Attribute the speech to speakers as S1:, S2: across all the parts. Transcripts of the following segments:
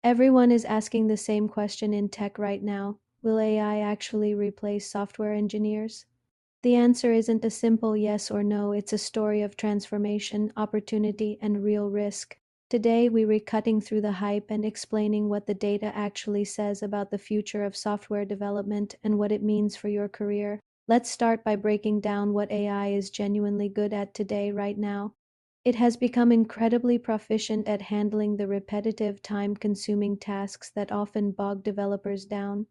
S1: Everyone is asking the same question in tech right now. Will AI actually replace software engineers? The answer isn't a simple yes or no, it's a story of transformation, opportunity, and real risk. Today, we're cutting through the hype and explaining what the data actually says about the future of software development and what it means for your career. Let's start by breaking down what AI is genuinely good at today, right now. It has become incredibly proficient at handling the repetitive, time-consuming tasks that often bog developers down.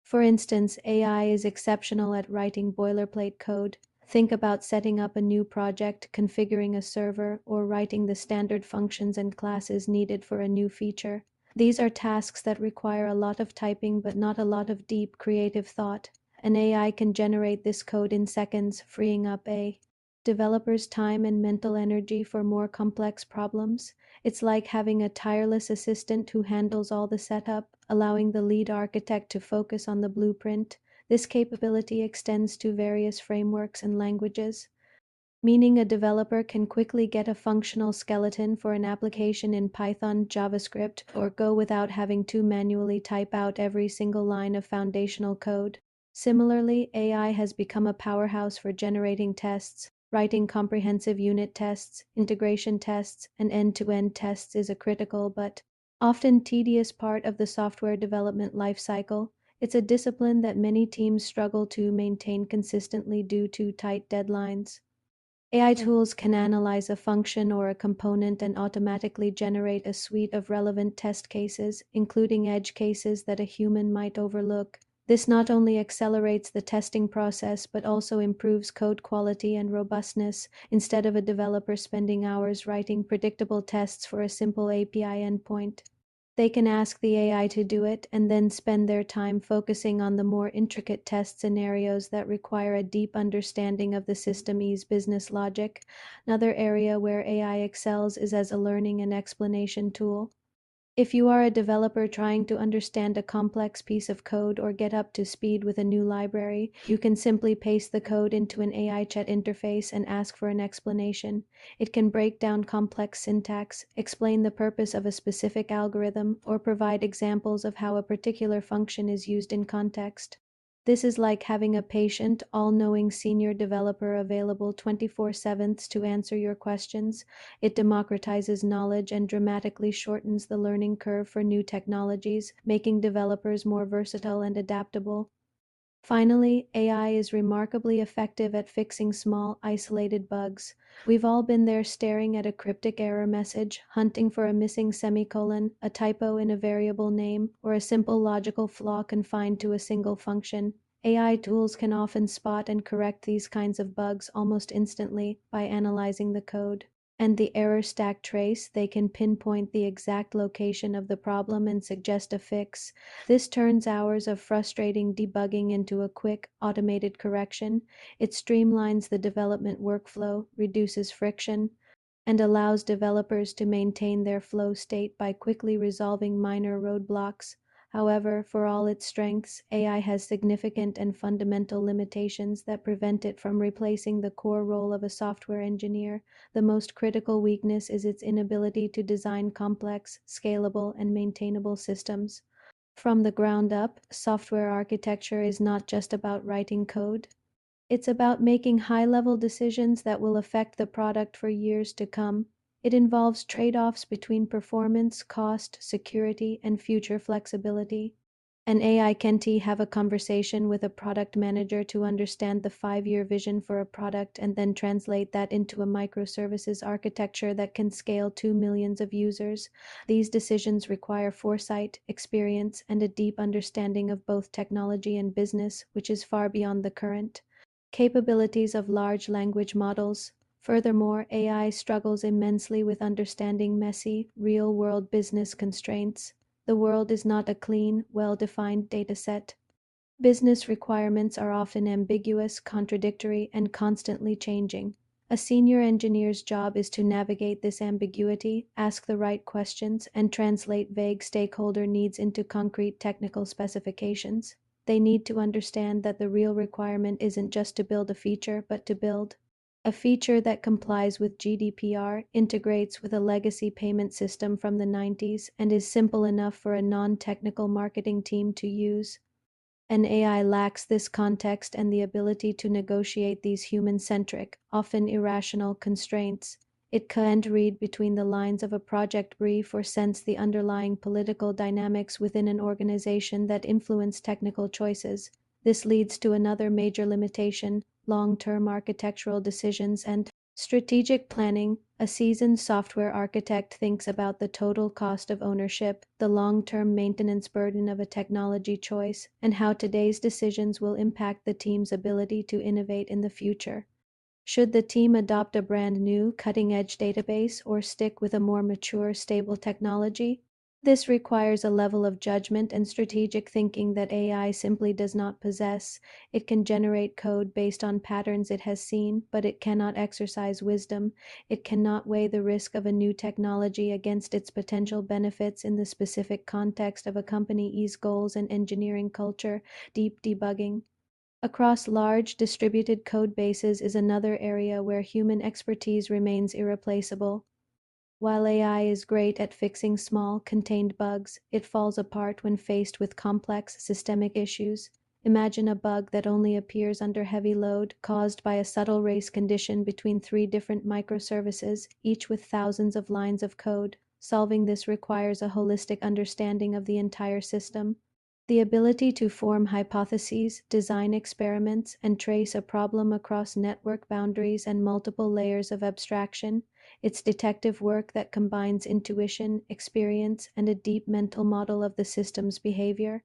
S1: For instance, AI is exceptional at writing boilerplate code. Think about setting up a new project, configuring a server, or writing the standard functions and classes needed for a new feature. These are tasks that require a lot of typing but not a lot of deep, creative thought. An AI can generate this code in seconds, freeing up a developer's time and mental energy for more complex problems. It's like having a tireless assistant who handles all the setup, allowing the lead architect to focus on the blueprint. This capability extends to various frameworks and languages, meaning a developer can quickly get a functional skeleton for an application in Python, JavaScript, or Go without having to manually type out every single line of foundational code. Similarly, AI has become a powerhouse for generating tests. Writing comprehensive unit tests, integration tests, and end-to-end tests is a critical but often tedious part of the software development lifecycle. It's a discipline that many teams struggle to maintain consistently due to tight deadlines. AI tools can analyze a function or a component and automatically generate a suite of relevant test cases, including edge cases that a human might overlook. This not only accelerates the testing process but also improves code quality and robustness. Instead of a developer spending hours writing predictable tests for a simple API endpoint, they can ask the AI to do it and then spend their time focusing on the more intricate test scenarios that require a deep understanding of the system's business logic. Another area where AI excels is as a learning and explanation tool. If you are a developer trying to understand a complex piece of code or get up to speed with a new library, you can simply paste the code into an AI chat interface and ask for an explanation. It can break down complex syntax, explain the purpose of a specific algorithm, or provide examples of how a particular function is used in context. This is like having a patient, all-knowing senior developer available 24/7 to answer your questions. It democratizes knowledge and dramatically shortens the learning curve for new technologies, making developers more versatile and adaptable. Finally, AI is remarkably effective at fixing small, isolated bugs. We've all been there staring at a cryptic error message, hunting for a missing semicolon, a typo in a variable name, or a simple logical flaw confined to a single function. AI tools can often spot and correct these kinds of bugs almost instantly by analyzing the code and the error stack trace. They can pinpoint the exact location of the problem and suggest a fix. This turns hours of frustrating debugging into a quick, automated correction. It streamlines the development workflow, reduces friction, and allows developers to maintain their flow state by quickly resolving minor roadblocks. However, for all its strengths, AI has significant and fundamental limitations that prevent it from replacing the core role of a software engineer. The most critical weakness is its inability to design complex, scalable, and maintainable systems. From the ground up, software architecture is not just about writing code. It's about making high-level decisions that will affect the product for years to come. It involves trade-offs between performance, cost, security, and future flexibility. An AI can't have a conversation with a product manager to understand the 5-year vision for a product and then translate that into a microservices architecture that can scale to millions of users. These decisions require foresight, experience, and a deep understanding of both technology and business, which is far beyond the current capabilities of large language models. Furthermore, AI struggles immensely with understanding messy, real-world business constraints. The world is not a clean, well-defined dataset. Business requirements are often ambiguous, contradictory, and constantly changing. A senior engineer's job is to navigate this ambiguity, ask the right questions, and translate vague stakeholder needs into concrete technical specifications. They need to understand that the real requirement isn't just to build a feature, but to build A feature that complies with GDPR, integrates with a legacy payment system from the 90s, and is simple enough for a non-technical marketing team to use. An AI lacks this context and the ability to negotiate these human-centric, often irrational constraints. It can't read between the lines of a project brief or sense the underlying political dynamics within an organization that influence technical choices. This leads to another major limitation: long-term architectural decisions and strategic planning. A seasoned software architect thinks about the total cost of ownership, the long-term maintenance burden of a technology choice, and how today's decisions will impact the team's ability to innovate in the future. Should the team adopt a brand new, cutting-edge database or stick with a more mature, stable technology? This requires a level of judgment and strategic thinking that AI simply does not possess. It can generate code based on patterns it has seen, but it cannot exercise wisdom. It cannot weigh the risk of a new technology against its potential benefits in the specific context of a company's goals and engineering culture. Deep debugging across large distributed code bases is another area where human expertise remains irreplaceable. While AI is great at fixing small, contained bugs, it falls apart when faced with complex, systemic issues. Imagine a bug that only appears under heavy load, caused by a subtle race condition between three different microservices, each with thousands of lines of code. Solving this requires a holistic understanding of the entire system. The ability to form hypotheses, design experiments, and trace a problem across network boundaries and multiple layers of abstraction. It's detective work that combines intuition, experience, and a deep mental model of the system's behavior.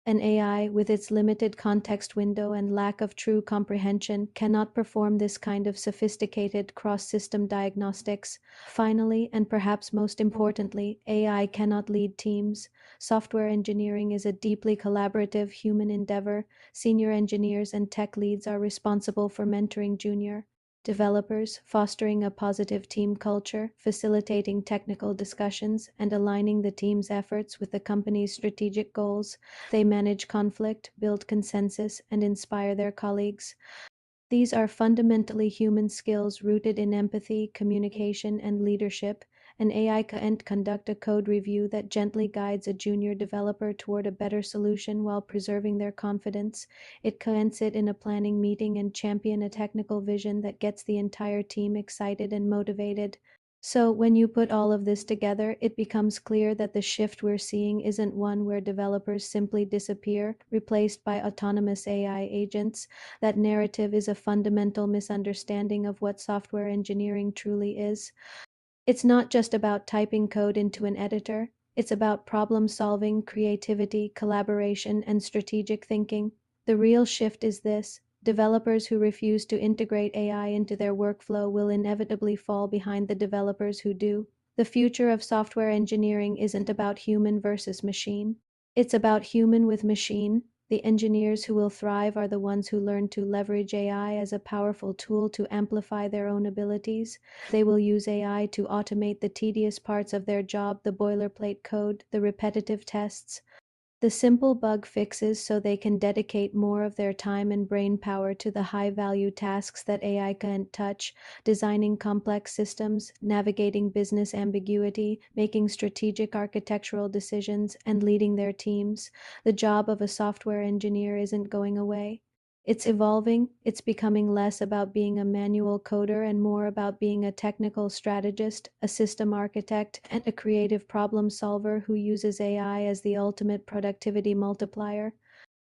S1: An AI, with its limited context window and lack of true comprehension, cannot perform this kind of sophisticated cross-system diagnostics. Finally, and perhaps most importantly, AI cannot lead teams. Software engineering is a deeply collaborative human endeavor. Senior engineers and tech leads are responsible for mentoring junior developers, fostering a positive team culture, facilitating technical discussions, and aligning the team's efforts with the company's strategic goals. They manage conflict, build consensus, and inspire their colleagues. These are fundamentally human skills rooted in empathy, communication, and leadership. An AI can't conduct a code review that gently guides a junior developer toward a better solution while preserving their confidence. It can't sit in a planning meeting and champion a technical vision that gets the entire team excited and motivated. So, when you put all of this together, it becomes clear that the shift we're seeing isn't one where developers simply disappear, replaced by autonomous AI agents. That narrative is a fundamental misunderstanding of what software engineering truly is. It's not just about typing code into an editor, it's about problem solving, creativity, collaboration, and strategic thinking. The real shift is this: developers who refuse to integrate AI into their workflow will inevitably fall behind the developers who do. The future of software engineering isn't about human versus machine. It's about human with machine. The engineers who will thrive are the ones who learn to leverage AI as a powerful tool to amplify their own abilities. They will use AI to automate the tedious parts of their job, the boilerplate code, the repetitive tests, the simple bug fixes, so they can dedicate more of their time and brain power to the high-value tasks that AI can't touch: designing complex systems, navigating business ambiguity, making strategic architectural decisions, and leading their teams. The job of a software engineer isn't going away. It's evolving. It's becoming less about being a manual coder and more about being a technical strategist, a system architect, and a creative problem solver who uses AI as the ultimate productivity multiplier.